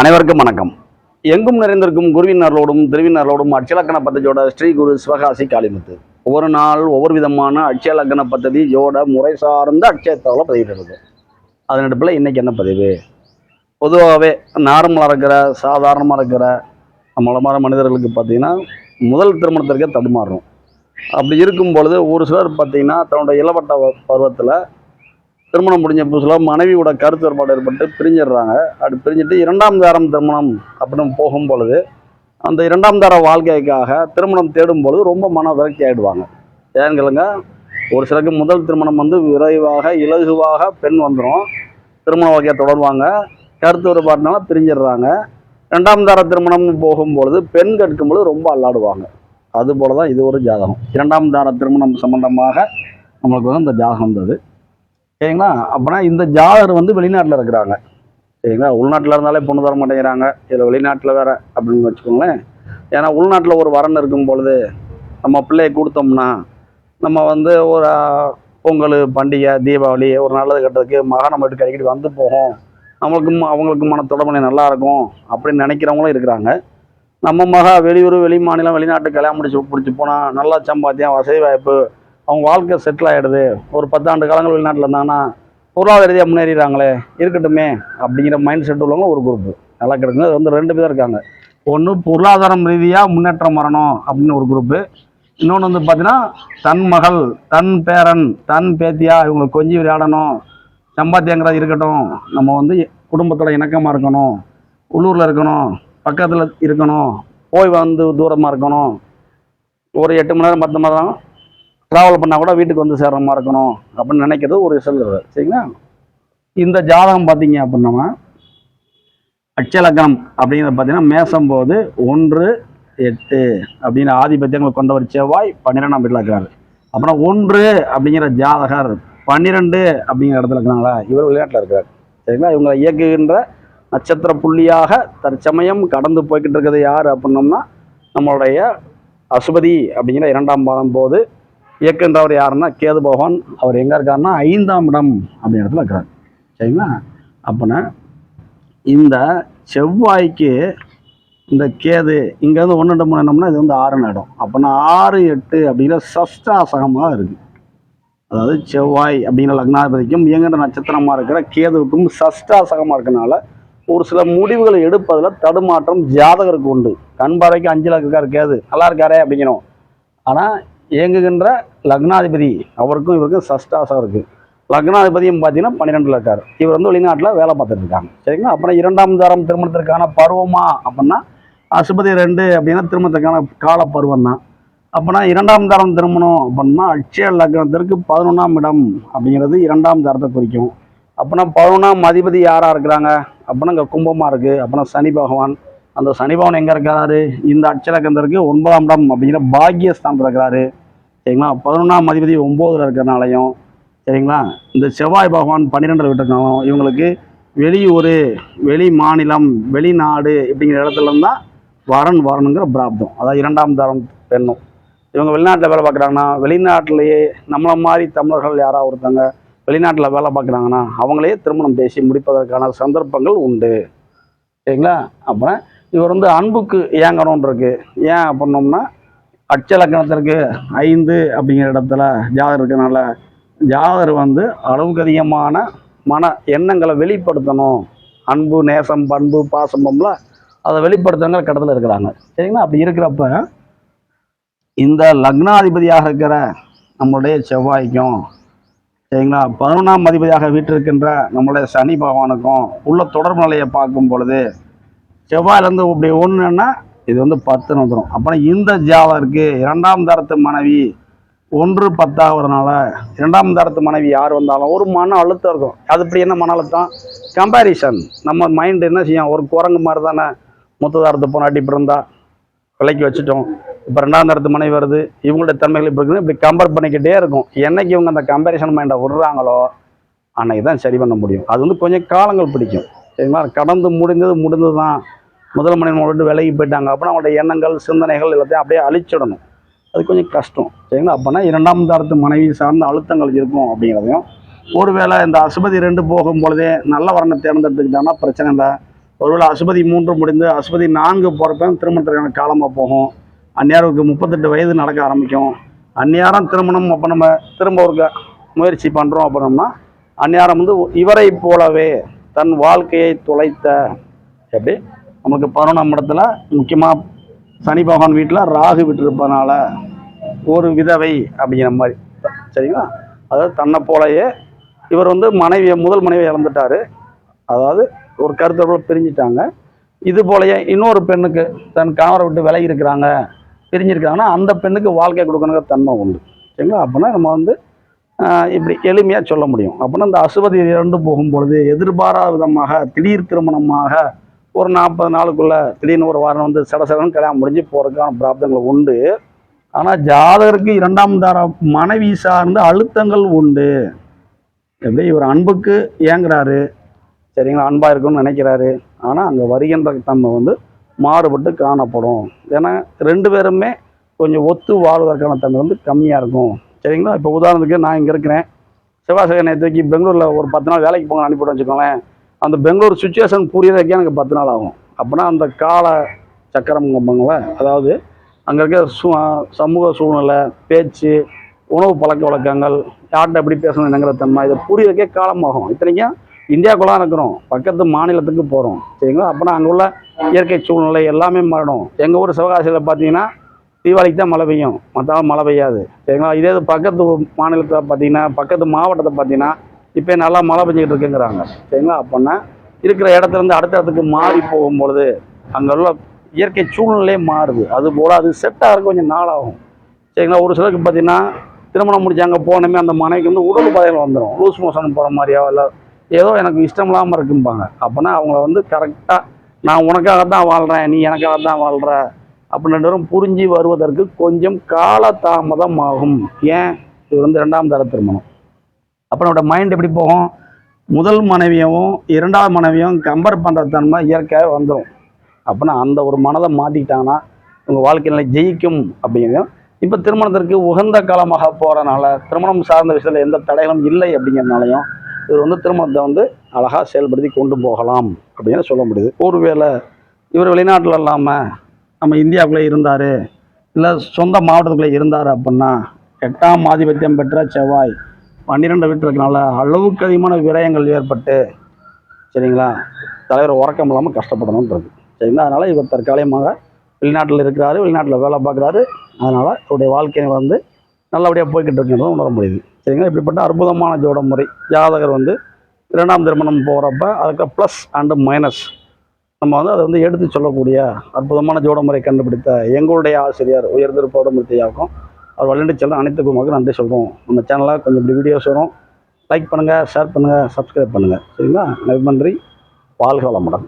அனைவருக்கும் வணக்கம். எங்கும் நிறைந்திருக்கும் குருவினர்களோடும் திருவினர்களோடும் அட்சலக்கண பദ്ധதியோட ஸ்ரீ குரு சிவகாசி காளிமுத்து ஒவ்வொரு நாள் ஒவ்வொரு விதமான அட்சலக்கண பദ്ധதியோட முறை சார்ந்த அட்சயத்தவளை பதிவிடுறது. அதன் இடத்துல இன்னைக்கு என்ன பதிவு? பொதுவாகவே நார்மலாக இருக்கிற சாதாரணமாக இருக்கிற நம்மளமான மனிதர்களுக்கு பார்த்தீங்கன்னா முதல் திருமணத்திற்கே தடுமாறும். அப்படி இருக்கும் பொழுது ஒரு சிலர் பார்த்தீங்கன்னா தன்னோட இளவட்ட பருவத்தில் திருமணம் முடிஞ்ச புதுசில் மனைவியோட கருத்து வேறுபாடு ஏற்பட்டு பிரிஞ்சிடுறாங்க. அப்படி பிரிஞ்சுட்டு இரண்டாம் தாரம் திருமணம் அப்படின்னு போகும் பொழுது அந்த இரண்டாம் தார வாழ்க்கைக்காக திருமணம் தேடும் பொழுது ரொம்ப மன விரக்தி ஆகிடுவாங்க. ஏன்னு கேளுங்க, ஒரு சிலருக்கு முதல் திருமணம் விரைவாக இலகுவாக பெண் வந்துடும், திருமண வாழ்க்கையை தொடர்வாங்க. கருத்து வேறுபாடுனால பிரிஞ்சிடுறாங்க. ரெண்டாம் தார திருமணம் போகும்பொழுது பெண் கேட்கும்பொழுது ரொம்ப அல்லாடுவாங்க. அதுபோல தான் இது ஒரு ஜாதகம். இரண்டாம் தார திருமணம் சம்பந்தமாக நம்மளுக்கு இந்த ஜாதகம் வந்தது. சரிங்களா? அப்படின்னா இந்த ஜாதகர் வெளிநாட்டில் இருக்கிறாங்க. சரிங்களா? உள்நாட்டில் இருந்தாலே பொண்ணு தர மாட்டேங்கிறாங்க, இதில் வெளிநாட்டில் வேற அப்படின்னு வச்சுக்கோங்களேன். ஏன்னா உள்நாட்டில் ஒரு வரன் இருக்கும் பொழுது நம்ம பிள்ளையை கொடுத்தோம்னா நம்ம ஒரு பொங்கல் பண்டிகை தீபாவளி ஒரு நல்லது கெட்டதுக்கு நம்ம வீட்டுக்கு அடிக்கடி வந்து போகும், அவங்களுக்கு மன தொடர்பு நல்லா இருக்கும் அப்படின்னு நினைக்கிறவங்களும் இருக்கிறாங்க. நம்ம வெளியூர் வெளி மாநிலம் வெளிநாட்டு கல்யாணம் பிடிச்சி போனால் நல்லா சம்பாத்தியம் வசதி வாய்ப்பு அவங்க வாழ்க்கை செட்டில் ஆகிடுது, ஒரு 10 ஆண்டு காலங்கள் வெளிநாட்டில் இருந்தாங்கன்னா பொருளாதார ரீதியாக முன்னேறிடுறாங்களே இருக்கட்டுமே அப்படிங்கிற மைண்ட் செட் உள்ளவங்க ஒரு குரூப்பு நல்லா கிடைக்குங்க. அது 2 பேர் இருக்காங்க. ஒன்று பொருளாதாரம் ரீதியாக முன்னேற்றம் வரணும் அப்படின்னு ஒரு குரூப்பு. இன்னொன்று பார்த்தீங்கன்னா தன் மகள் தன் பேரன் தன் பேத்தியா இவங்களுக்கு கொஞ்சம் விளையாடணும், சம்பாத்தியங்கிறது இருக்கட்டும், நம்ம குடும்பத்தோட இணக்கமாக இருக்கணும், உள்ளூரில் இருக்கணும், பக்கத்தில் இருக்கணும், போய் தூரமாக இருக்கணும், ஒரு 8 மணி நேரம் 10 மணி நேரம் ட்ராவல் பண்ணால் கூட வீட்டுக்கு சேர்ற மாதிரி இருக்கணும் அப்படின்னு நினைக்கிறது ஒரு சொல்லுறது. சரிங்களா? இந்த ஜாதகம் பார்த்தீங்க அப்படின்னா அட்சலக்கணம் அப்படிங்கிறது பார்த்தீங்கன்னா மேசம் போது 1 8 அப்படிங்கிற ஆதிபத்தியங்களை கொண்டவர் செவ்வாய் 12ஆம் வீட்டில் இருக்கிறாரு. அப்புறம் 1 அப்படிங்கிற ஜாதகர் 12 அப்படிங்கிற இடத்துல இருக்கிறாங்களா, இவர் வெளிநாட்டில் இருக்கிறார். சரிங்களா? இவங்களை இயக்குகின்ற நட்சத்திர புள்ளியாக தற்சமயம் கடந்து போய்கிட்டு இருக்கிறது யார் அப்படின்னோம்னா நம்மளுடைய அசுபதி அப்படிங்கிற 2ஆம் பாதம் போது இயக்குன்றவர் யாருன்னா கேது பகவான். அவர் எங்கே இருக்காருன்னா 5ஆம் இடம் அப்படிங்கிற இடத்துல இருக்கிறார். சரிங்களா? அப்போனா இந்த செவ்வாய்க்கு இந்த கேது இங்கேருந்து 1 2 3 என்னம்னா இது 6 இடம். அப்போனா 6 8 அப்படிங்கிற சஷ்டாசகமாக இருக்குது. அதாவது செவ்வாய் அப்படிங்கிற லக்னாதிபதிக்கும் இயங்குகின்ற நட்சத்திரமாக இருக்கிற கேதுவுக்கும் சஷ்டாசகமாக இருக்கனால ஒரு சில முடிவுகளை எடுப்பதில் தடுமாற்றம் ஜாதகருக்கு உண்டு. கண் பார்வைக்கு 5ல் இருக்கார் கேது, நல்லா இருக்காரே அப்படிங்கிறோம். ஆனால் இயங்குகின்ற லக்னாதிபதி அவருக்கும் இவருக்கும் சஷ்டாசம் இருக்குது. லக்னாதிபதியும் பார்த்தீங்கன்னா 12ல் இருக்கார். இவர் வெளிநாட்டில் வேலை பார்த்துட்டு இருக்காங்க. சரிங்களா? அப்புறம் 2ஆம் தாரம் திருமணத்திற்கான பருவமா அப்படின்னா அசுபதி 2 அப்படின்னா திருமணத்திற்கான கால பருவம் தான். அப்படின்னா 2ஆம் தாரம் திருமணம் அப்படின்னா அட்சய லக்னத்திற்கு 11ஆம் இடம் அப்படிங்கிறது 2ஆம் தாரத்தை குறிக்கும். அப்படின்னா 11ஆம் அதிபதி யாராக இருக்கிறாங்க அப்படின்னா இங்கே கும்பமாக இருக்குது. அப்படின்னா சனி பகவான். அந்த சனி பகவான் எங்கே இருக்கிறாரு? இந்த அட்சலக்கத்திற்கு 9ஆம் இடம் அப்படிங்கிற பாக்கியஸ்தானத்தில் இருக்கிறாரு. சரிங்களா? 11ஆம் அதிபதி 9ல் இருக்கிறனாலையும் சரிங்களா, இந்த செவ்வாய் பகவான் 12ல் விட்டுருக்காலும் இவங்களுக்கு வெளியூர் வெளி மாநிலம் வெளிநாடு இப்படிங்கிற இடத்துல இருந்தால் வரணுங்கிற பிராப்தம். அதாவது 2ஆம் தாரம் பெண்ணும் இவங்க வெளிநாட்டில் வேலை பார்க்குறாங்கன்னா வெளிநாட்டிலேயே நம்மளை மாதிரி தமிழர்கள் யாராவது ஒருத்தங்க வெளிநாட்டில் வேலை பார்க்குறாங்கன்னா அவங்களே திருமணம் பேசி முடிப்பதற்கான சந்தர்ப்பங்கள் உண்டு. சரிங்களா? அப்புறம் இவர் அன்புக்கு ஏங்கணும்னு இருக்கு. ஏன் அப்படின்னோம்னா அட்சலக்கணத்திற்கு 5 அப்படிங்கிற இடத்துல ஜாதகர் இருக்கிறனால ஜாதகர் அளவுக்கு அதிகமான மன எண்ணங்களை வெளிப்படுத்தணும், அன்பு நேசம் பண்பு பாசம்பம்ல அதை வெளிப்படுத்துங்கிற கடத்தில் இருக்கிறாங்க. சரிங்களா? அப்படி இருக்கிறப்ப இந்த லக்னாதிபதியாக இருக்கிற நம்மளுடைய செவ்வாய்க்கும் சரிங்களா 11ஆம் அதிபதியாக வீட்டிருக்கின்ற நம்மளுடைய சனி பகவானுக்கும் உள்ள தொடர்பு நிலையை பார்க்கும் பொழுது செவ்வாயிலேருந்து இப்படி ஒன்றுன்னா இது 10 வந்துடும். அப்புறம் இந்த ஜாதகருக்கு 2ஆம் தாரத்து மனைவி 1 10 ஆகிறதுனால 2ஆம் தாரத்து மனைவி யார் வந்தாலும் ஒரு மன அழுத்தம் இருக்கும். அது இப்படி என்ன மன அழுத்தம்? கம்பேரிசன். நம்ம மைண்டு என்ன செய்யும், ஒரு குரங்கு மாதிரி தானே. மொத்த தாரத்து போனாட்டி இப்படி இருந்தால் விலைக்கு வச்சுட்டோம், இப்போ 2ஆம் தாரத்து மனைவி வருது, இவங்களுடைய தன்மைகள் இப்படி இருக்குன்னு இப்படி கம்பேர் பண்ணிக்கிட்டே இருக்கும். என்னைக்கு இவங்க அந்த கம்பேரிசன் மைண்டை விடுறாங்களோ அன்னைக்கு தான் சரி பண்ண முடியும். அது கொஞ்சம் காலங்கள் பிடிக்கும். சரிங்களா? கடந்து முடிந்தது தான். முதல் மனைவி விட்டு விலகி போயிட்டாங்க அப்படின்னா அவங்களுடைய எண்ணங்கள் சிந்தனைகள் எல்லாத்தையும் அப்படியே அழிச்சிடணும். அது கொஞ்சம் கஷ்டம். சரிங்களா? அப்போனா 2ஆம் தாரத்து மனைவி சார்ந்த அழுத்தங்கள் இருக்கும் அப்படிங்கிறதையும், ஒருவேளை இந்த அசுபதி 2 போகும் பொழுதே நல்ல வரனை தேர்ந்தெடுத்துக்கிட்டாங்கன்னா பிரச்சனை இல்லை. ஒருவேளை அசுபதி 3 முடிந்து அசுபதி 4 போகிறப்ப திருமணத்திற்கான காலமாக போகும். அந்நேரத்துக்கு 38 வயது நடக்க ஆரம்பிக்கும். அந்நேரம் திருமணம் அப்போ நம்ம திரும்ப ஒரு முயற்சி பண்ணுறோம் அப்படின்னோம்னா அந்நேரம் வந்து இவரை போலவே தன் வாழ்க்கையை தொலைத்த எப்படி நமக்கு 11ஆம் இடத்துல முக்கியமாக சனி பகவான் வீட்டில் ராகு விட்டுருப்பதனால ஒரு விதவை அப்படிங்கிற மாதிரி சரிங்களா. அதாவது தன்னை போலயே இவர் வந்து முதல் மனைவியை இழந்துட்டார். அதாவது ஒரு கருத்தை பிரிஞ்சிட்டாங்க. இது போலயே இன்னொரு பெண்ணுக்கு தன் கணவரை விட்டு விலகி இருக்கிறாங்க, பிரிஞ்சிருக்காங்கன்னா அந்த பெண்ணுக்கு வாழ்க்கை கொடுக்கணுங்கிற தன்மை உண்டு சரிங்களா. அப்படின்னா நம்ம வந்து இப்படி எளிமையாக சொல்ல முடியும். அப்படின்னா இந்த அசுபதி 2 போகும்பொழுது எதிர்பாராத விதமாக திடீர் திருமணமாக ஒரு 40 நாளுக்குள்ளே திடீர்னு ஒரு வாரம் வந்து சடசடன்னு கல்யாணம் முடிஞ்சு போகிறதுக்கான பிராப்தங்கள் உண்டு. ஆனால் ஜாதகருக்கு 2ஆம் தார மனைவி சார்ந்த அழுத்தங்கள் உண்டு. எப்படி இவர் அன்புக்கு ஏங்குறாரு சரிங்களா, அன்பாக இருக்குன்னு நினைக்கிறாரு. ஆனால் அங்கே வருகின்ற தன்மை வந்து மாறுபட்டு காணப்படும். ஏன்னா 2 பேருமே கொஞ்சம் ஒத்து வாழ்வதற்கான தன்மை வந்து கம்மியாக இருக்கும் சரிங்களா. இப்போ உதாரணத்துக்கு நான் இங்கே இருக்கிறேன், செவ்வாய் நேற்றுக்கு பெங்களூரில் ஒரு 10 நாள் வேலைக்கு போங்க அனுப்பிவிட்டு வச்சுக்கோங்களேன். அந்த பெங்களூர் சுச்சுவேஷன் புரியறதுக்கே எனக்கு 10 நாள் ஆகும். அப்படின்னா அந்த கால சக்கரம் கம்பங்கள அதாவது அங்கே இருக்க சமூக சூழ்நிலை, பேச்சு, உணவு பழக்க வழக்கங்கள், யார்கிட்ட எப்படி பேசணும் என்னங்கிற தன்மை இதை புரியறதுக்கே காலமாகும். இத்தனைக்கும் இந்தியாவுக்குள்ளாக இருக்கிறோம், பக்கத்து மாநிலத்துக்கு போகிறோம் சரிங்களா. அப்போனா அங்கே உள்ள இயற்கை சூழ்நிலை எல்லாமே மாறிடும். எங்கள் ஊர் சிவகாசியில் பார்த்தீங்கன்னா தீபாவளிக்கு தான் மழை பெய்யும், மற்ற மழை பெய்யாது சரிங்களா. இதே பக்கத்து மாநிலத்தை பார்த்தீங்கன்னா பக்கத்து மாவட்டத்தை பார்த்தீங்கன்னா இப்போ நல்லா மழை பெஞ்சிக்கிட்டு இருக்குங்கிறாங்க சரிங்களா. அப்படின்னா இருக்கிற இடத்துலேருந்து அடுத்த இடத்துக்கு மாறி போகும்பொழுது அங்கே உள்ள இயற்கை சூழ்நிலையே மாறுது. அதுபோல் அது செட் ஆகிறதுக்கு கொஞ்சம் நாள் ஆகும் சரிங்களா. ஒரு சிலருக்கு பார்த்தீங்கன்னா திருமணம் முடிச்சாங்க போனமே அந்த மனைவிக்கு வந்து உடல் உபாதைகள் வந்துடும், லூஸ் மோஷன் போகிற மாதிரியா இல்லை ஏதோ எனக்கு இஷ்டம் இல்லாமல் இருக்கும்பாங்க. அப்படின்னா அவங்கள வந்து கரெக்டாக நான் உனக்காக தான் வாழ்கிறேன், நீ எனக்காக தான் வாழ்கிற அப்படின்னு புரிஞ்சு வருவதற்கு கொஞ்சம் காலதாமதம் ஆகும். ஏன் இது வந்து 2ஆம் தர திருமணம். அப்போ நம்மளோட மைண்ட் எப்படி போகும், முதல் மனைவியவும் 2ஆவது மனைவியும் கம்பேர் பண்ணுற தன்மை இயற்கையாக வந்துடும். அப்படின்னா அந்த ஒரு மனதை மாற்றிக்கிட்டாங்கன்னா உங்கள் வாழ்க்கையில ஜெயிக்கும் அப்படிங்கிறதையும். இப்போ திருமணத்திற்கு உகந்த காலமாக போகிறனால திருமணம் சார்ந்த விஷயத்தில் எந்த தடைகளும் இல்லை அப்படிங்கிறதுனாலையும் இவர் வந்து திருமணத்தை வந்து அழகாக செயல்படுத்தி கொண்டு போகலாம் அப்படின்னு சொல்ல முடியுது. ஒருவேளை இவர் வெளிநாட்டில் இல்லாமல் நம்ம இந்தியாவுக்குள்ளே இருந்தார், இல்லை சொந்த மாவட்டத்துக்குள்ளே இருந்தார் அப்படின்னா 8ஆம் ஆதிபத்தியம் பெற்ற செவ்வாய் 12 வீட்டில் இருக்கனால அளவுக்கு அதிகமான விரயங்கள் ஏற்பட்டு சரிங்களா தலைவர் உறக்கம் இல்லாமல் கஷ்டப்படணுன்றது சரிங்களா. அதனால் இவர் தற்காலிகமாக வெளிநாட்டில் இருக்கிறாரு, வெளிநாட்டில் வேலை பார்க்குறாரு. அதனால் அவருடைய வாழ்க்கையை வந்து நல்லபடியாக போய்கிட்டு இருக்கிறத உணர முடியுது சரிங்களா. இப்படிப்பட்ட அற்புதமான ஜோட முறை ஜாதகர் வந்து 2ஆம் திருமணம் போகிறப்ப அதுக்கு ப்ளஸ் அண்டு மைனஸ் நம்ம வந்து அதை வந்து எடுத்து சொல்லக்கூடிய அற்புதமான ஜோட முறை கண்டுபிடித்த எங்களுடைய ஆசிரியர் உயர்திரு பௌடமூர்த்தியாவுக்கும் அவர் வழிநடத்தி செல்ல அனைத்து குழுமக்கும் நன்றி சொல்கிறோம். நம்ம சேனலில் கொஞ்சம் இப்படி வீடியோஸ் வரும், லைக் பண்ணுங்கள், ஷேர் பண்ணுங்கள், சப்ஸ்கிரைப் பண்ணுங்கள் சரிங்களா. நன்றி, வாழ்க வளமுடன்.